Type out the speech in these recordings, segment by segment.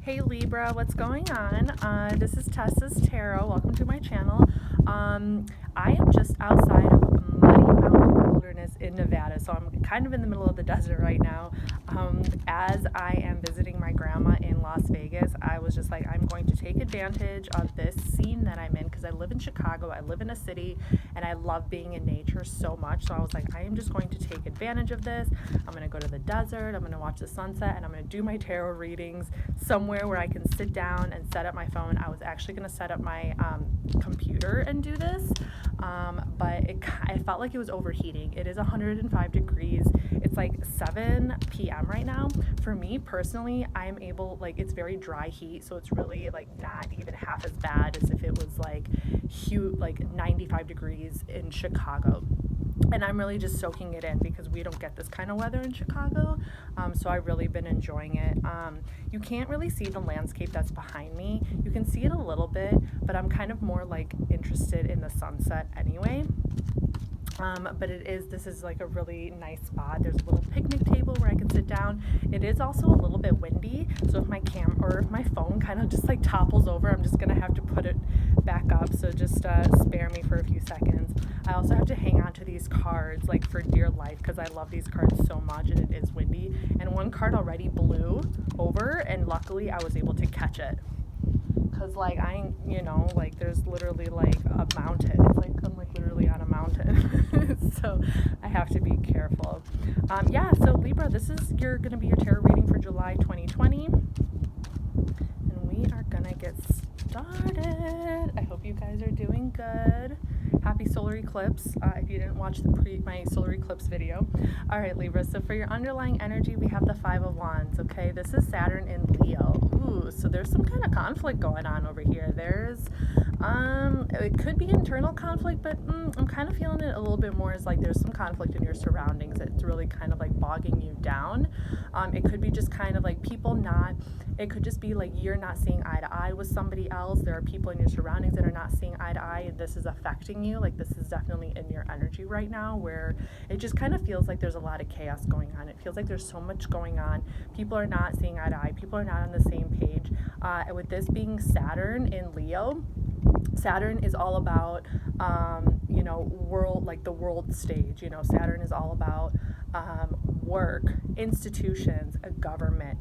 Hey Libra, what's going on? This is TESA's Tarot. Welcome to my channel. I am just outside of Muddy Mountain Wilderness in Nevada, so I'm kind of in the middle of the desert right now. As I am visiting my grandma in Las Vegas, I was just like, I'm going to take advantage of this scene that I'm in because I live in Chicago, I live in a city, and I love being in nature so much. So I was like, I am just going to take advantage of this. I'm going to go to the desert, I'm going to watch the sunset, and I'm going to do my tarot readings somewhere where I can sit down and set up my phone. I was actually going to set up my computer and do this, but I felt like it was overheating. It is 105 degrees. It's like 7 p.m. right now. For me personally, I'm able, like, it's very dry heat, so it's really like not even half as bad as if it was like 95 degrees in Chicago. And I'm really just soaking it in because we don't get this kind of weather in Chicago. So I've really been enjoying it. You can't really see the landscape that's behind me. You can see it a little bit, but I'm kind of more like interested in the sunset anyway. But this is like a really nice spot. There's a little picnic table where I can sit down. It is also a little bit windy, so if my if my phone kind of just like topples over, I'm just gonna have to put it back up, so just spare me for a few seconds. I also have to hang on to these cards like for dear life because I love these cards so much, and it is windy, and one card already blew over, and luckily I was able to catch it. Cause like there's literally like a mountain. It's like I'm like literally on a mountain, so I have to be careful. So Libra, you're gonna be your tarot reading for July 2020, and we are gonna get started. I hope you guys are doing good. Happy solar eclipse. If you didn't watch my solar eclipse video. All right, Libra. So for your underlying energy, we have the Five of Wands. Okay, this is Saturn in Leo. Ooh, so there's some kind of conflict going on over here. It could be internal conflict, but I'm kind of feeling it a little bit more as like there's some conflict in your surroundings that's really kind of like bogging you down. It could be just kind of like it could just be like you're not seeing eye to eye with somebody else. There are people in your surroundings that are not seeing eye to eye, and this is affecting you. Like this is definitely in your energy right now, where it just kind of feels like there's a lot of chaos going on. It feels like there's so much going on. People are not seeing eye to eye. People are not on the same page. And with this being Saturn in Leo, Saturn is all about, the world stage. Saturn is all about work, institutions, a government,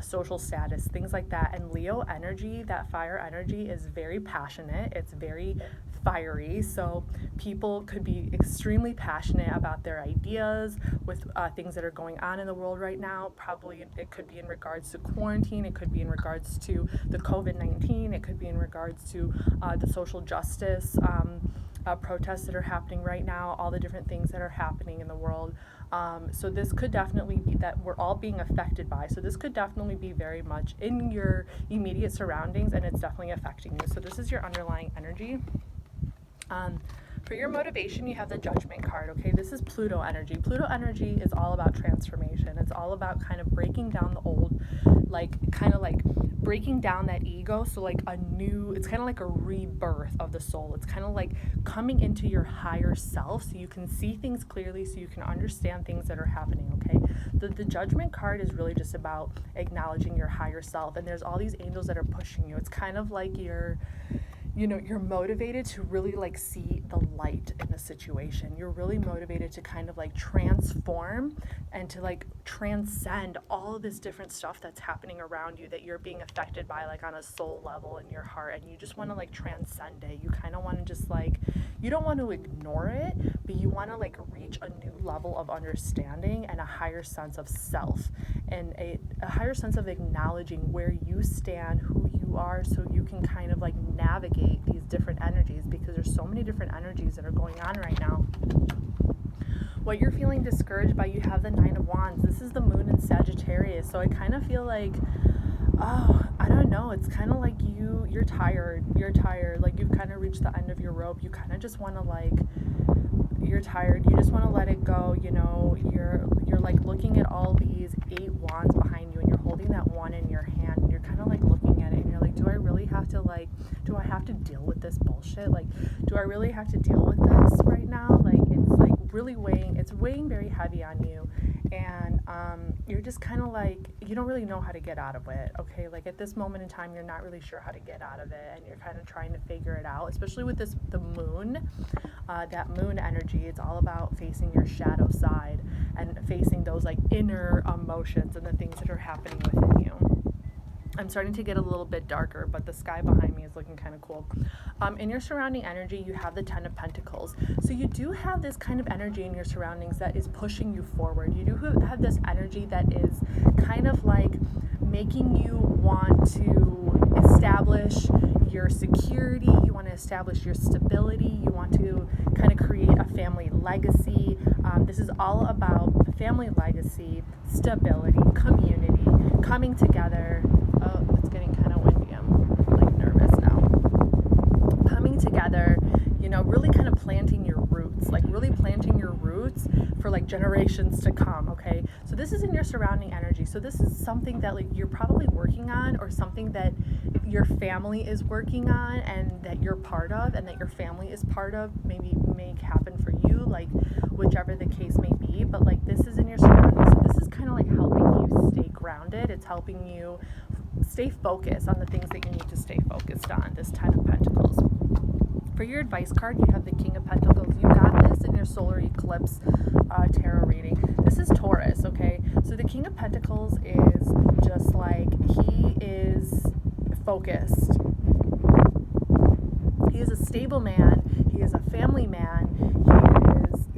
social status, things like that. And Leo energy, that fire energy, is very passionate. It's very fiery. So people could be extremely passionate about their ideas with things that are going on in the world right now. Probably it could be in regards to quarantine. It could be in regards to the COVID-19. It could be in regards to the social justice protests that are happening right now, all the different things that are happening in the world. So this could definitely be that we're all being affected by. So this could definitely be very much in your immediate surroundings, and it's definitely affecting you. So this is your underlying energy. For your motivation, you have the Judgment card, okay? This is Pluto energy. Pluto energy is all about transformation. It's all about kind of breaking down the old, breaking down that ego. So it's kind of like a rebirth of the soul. It's kind of like coming into your higher self so you can see things clearly, so you can understand things that are happening, okay? The Judgment card is really just about acknowledging your higher self, and there's all these angels that are pushing you. It's kind of like you're motivated to really see the light in the situation. You're really motivated to kind of transform and to transcend all of this different stuff that's happening around you that you're being affected by on a soul level in your heart, and you just want to transcend it. You kind of want to just you don't want to ignore it, but you want to reach a new level of understanding and a higher sense of self, and a higher sense of acknowledging where you stand, who you are, so you can kind of navigate these different energies, because there's so many different energies that are going on right now. What you're feeling discouraged by, you have the Nine of Wands. This is the moon in Sagittarius, so I kind of feel I don't know, it's kind of like you're tired, you've kind of reached the end of your rope. You kind of just want to you're tired, you just want to let it go. You're looking at all these 8 wands behind you, and you're holding that one in your hand, and you're kind of looking at it, and you're do I really have to do I have to deal with this bullshit? Do I really have to deal with this right now? It's really weighing very heavy on you, and you're just kind of like, you don't really know how to get out of it, okay? Like at this moment in time, you're not really sure how to get out of it, and you're kind of trying to figure it out, especially with the moon. That moon energy, it's all about facing your shadow side and facing those like inner emotions and the things that are happening within you. I'm starting to get a little bit darker, but the sky behind me is looking kind of cool. In your surrounding energy, you have the Ten of Pentacles. So you do have this kind of energy in your surroundings that is pushing you forward. You do have this energy that is kind of like making you want to establish your security, you want to establish your stability, you want to kind of create a family legacy. This is all about family legacy, stability, community, coming together. Oh, it's getting kind of windy. I'm like nervous now. Coming together, you know, really kind of planting your roots, like really planting your roots for like generations to come, okay? So this is in your surrounding energy. So this is something that like you're probably working on, or something that your family is working on and that you're part of and that your family is part of, maybe make happen for you, like whichever the case may be. But like this is in your surroundings. So this is kind of like helping you stay grounded. It's helping you stay focused on the things that you need to stay focused on, this Ten of Pentacles. For your advice card, you have the King of Pentacles. You got this in your solar eclipse tarot reading. This is Taurus, okay? So the King of Pentacles is just like, he is focused. He is a stable man. He is a family man.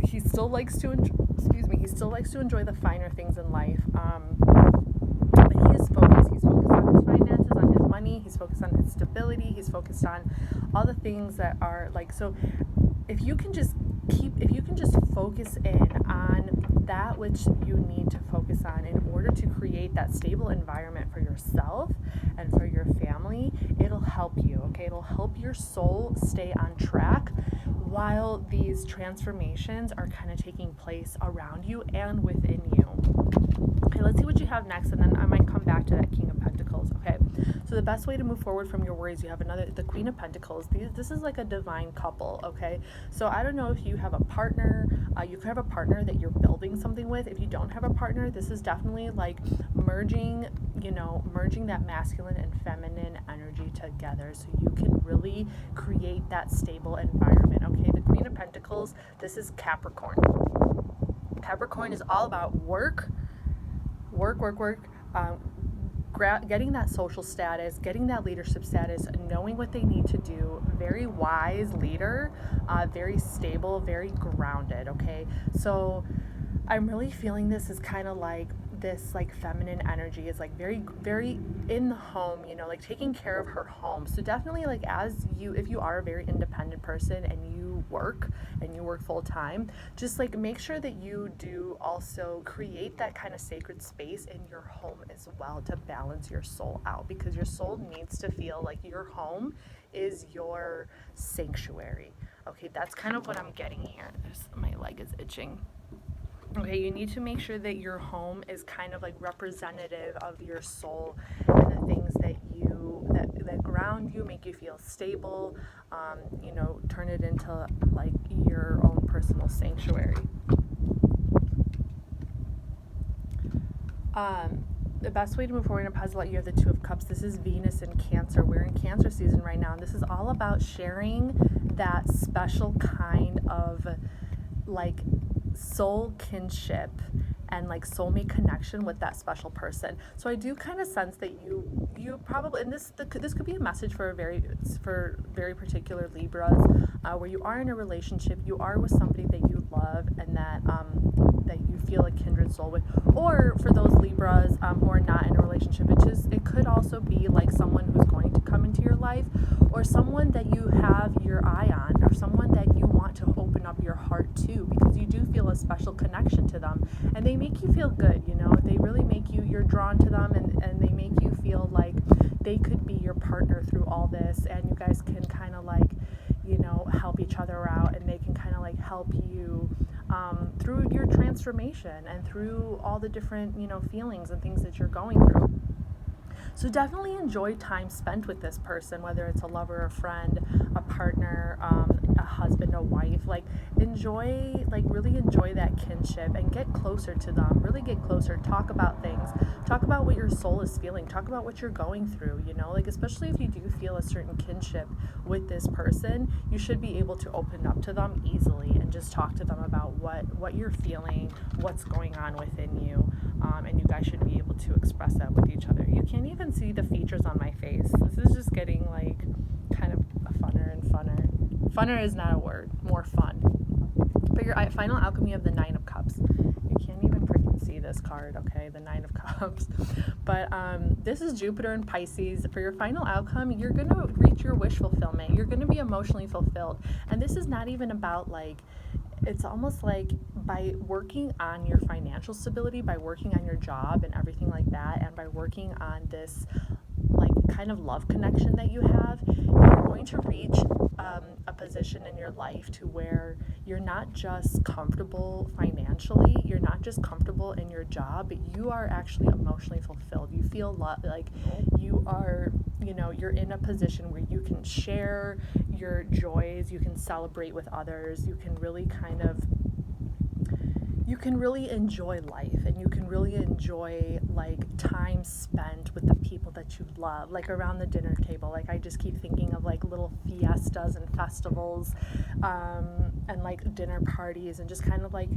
He still likes to enjoy the finer things in life. But he is focused. He's focused on his finances, on his money. He's focused on his stability. He's focused on all the things that are like, so if you can just focus in on that which you need to focus on in order to create that stable environment for yourself and for your family, it'll help you, okay? It'll help your soul stay on track while these transformations are kind of taking place around you and within you. Okay, let's see what you have next, and then I might come back to that King of Pentacles, okay? So the best way to move forward from your worries, you have the Queen of Pentacles. This is like a divine couple, okay? So I don't know if you have a partner. You could have a partner that you're building something with. If you don't have a partner, this is definitely like merging that masculine and feminine energy together so you can really create that stable environment, okay? The Queen of Pentacles, this is Capricorn. Capricorn is all about work, getting that social status, getting that leadership status, knowing what they need to do. Very wise leader, very stable, very grounded, okay? So I'm really feeling this is kind of like this like feminine energy is like very, very in the home, you know, like taking care of her home. So definitely like if you are a very independent person and you work full time, just like make sure that you do also create that kind of sacred space in your home as well to balance your soul out, because your soul needs to feel like your home is your sanctuary. Okay, that's kind of what I'm getting here. My leg is itching. Okay, you need to make sure that your home is kind of like representative of your soul and the things that ground you, make you feel stable, you know, turn it into like your own personal sanctuary. The best way to move forward in a puzzle, you have the Two of Cups. This is Venus in Cancer. We're in Cancer season right now, and this is all about sharing that special kind of like soul kinship and like soulmate connection with that special person. So I do kind of sense that you probably, and this could be a message for very particular Libras, where you are in a relationship, you are with somebody that you love and that you feel a kindred soul with, or for those Libras who are not in a relationship, it could also be like someone who's going to come into your life, or someone that you have your eye on, or someone that you want to open up your heart to, because you do feel a special connection to them, and they make you feel good, you know, they really make you're drawn to them, and they make you feel like they could be your partner through all this, and you guys can kind of like, you know, help each other out, and they can kind of like help you through your transformation and through all the different, you know, feelings and things that you're going through. So definitely enjoy time spent with this person, whether it's a lover, a friend, a partner, a husband, a wife. Like enjoy, like really enjoy that kinship and get closer to them. Really get closer. Talk about things. Talk about what your soul is feeling. Talk about what you're going through. You know, like especially if you do feel a certain kinship with this person, you should be able to open up to them easily and just talk to them about what you're feeling, what's going on within you. And you guys should be able to express that with each other. You can't even see the features on my face. This is just getting like kind of funner and funner. Funner is not a word, more fun. But your final outcome, you have the Nine of Cups. You can't even freaking see this card, okay? The Nine of Cups. But this is Jupiter and Pisces. For your final outcome, you're going to reach your wish fulfillment. You're going to be emotionally fulfilled. And this is not even about like, it's almost like by working on your financial stability, by working on your job and everything like that, and by working on this like kind of love connection that you have, you're going to reach a position in your life to where you're not just comfortable financially, you're not just comfortable in your job, but you are actually emotionally fulfilled. You feel like you are, you know, you're in a position where you can share your joys, you can celebrate with others, you can really enjoy life, and you can really enjoy like time spent with the people that you love, like around the dinner table. Like I just keep thinking of like little fiestas and festivals, and like dinner parties, and just kind of like,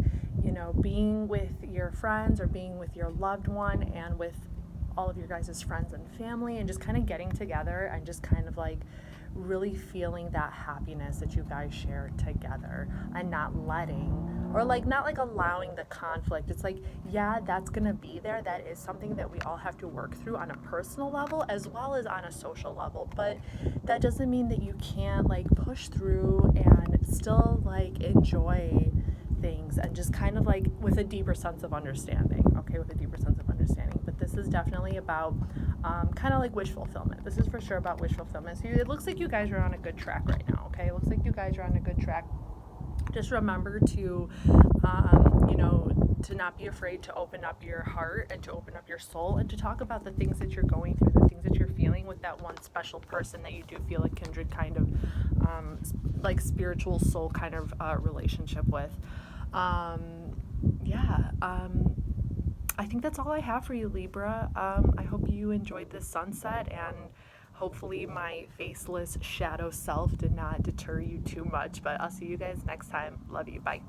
you know, being with your friends or being with your loved one and with all of your guys' friends and family, and just kind of getting together and just kind of like really feeling that happiness that you guys share together, and not allowing the conflict. It's like, yeah, that's gonna be there. That is something that we all have to work through on a personal level as well as on a social level, but that doesn't mean that you can't like push through and still like enjoy things, and just kind of like with a deeper sense of understanding, okay, with a deeper sense of understanding. But this is definitely about kind of like wish fulfillment. This is for sure about wish fulfillment. So it looks like you guys are on a good track right now, okay? It looks like you guys are on a good track. Just remember to, you know, to not be afraid to open up your heart and to open up your soul and to talk about the things that you're going through, the things that you're feeling with that one special person that you do feel a kindred kind of, like spiritual soul kind of relationship with. I think that's all I have for you, Libra. I hope you enjoyed this sunset, and hopefully my faceless shadow self did not deter you too much. But I'll see you guys next time. Love you. Bye.